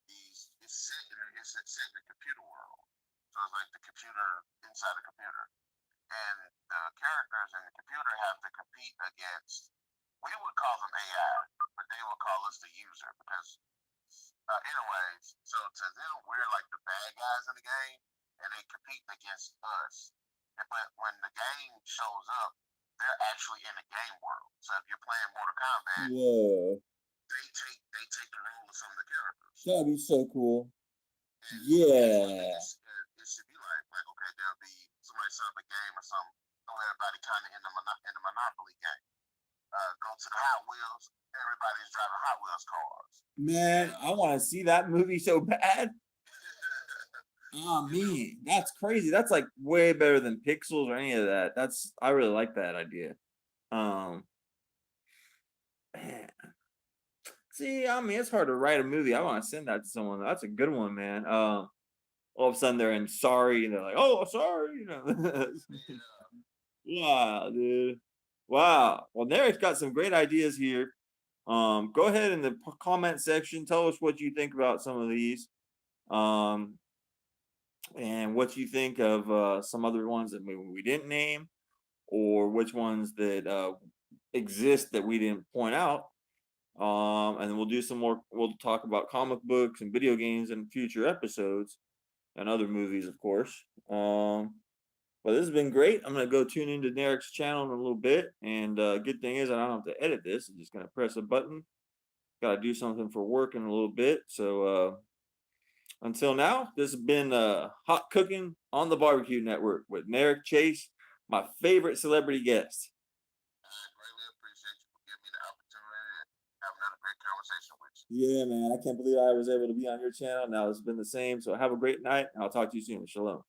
it's set in the computer world. So it's like the computer inside the computer. And the characters in the computer have to compete against, we would call them AI, but they would call us the user because, anyways, so to them, we're like the bad guys in the game and they compete against us. But when the game shows up, they're actually in the game world. So if you're playing Mortal Kombat, Whoa, they take the role of some of the characters. that'd be so cool. And Yeah. it should be like okay, there'll be somebody set up a game or something, throw everybody kind of in the Monopoly game. Go to the Hot Wheels, everybody's driving Hot Wheels cars. Man, I want to see that movie so bad. Oh man, that's crazy. That's like way better than Pixels or any of that. I really like that idea. Man. See, I mean, it's hard to write a movie. I want to send that to someone. That's a good one, man. All of a sudden they're in sorry and they're like, oh, sorry, you know. Wow, dude. Wow. Well, Narik's got some great ideas here. Go ahead in the comment section. Tell us what you think about some of these. And what you think of some other ones that we didn't name, or which ones that exist that we didn't point out. And then we'll do some more. We'll talk about comic books and video games in future episodes, and other movies, of course. But this has been great. I'm gonna go tune into Narik's channel in a little bit, and good thing is I don't have to edit this. I'm just gonna press a button. Got to do something for work in a little bit. So until now, this has been Hot Cooking on the Barbecue Network with Narik Chase, my favorite celebrity guest. I greatly appreciate you for giving me the opportunity to have another great conversation with you. Yeah, man. I can't believe I was able to be on your channel. Now it's been the same. So have a great night. I'll talk to you soon. Shalom.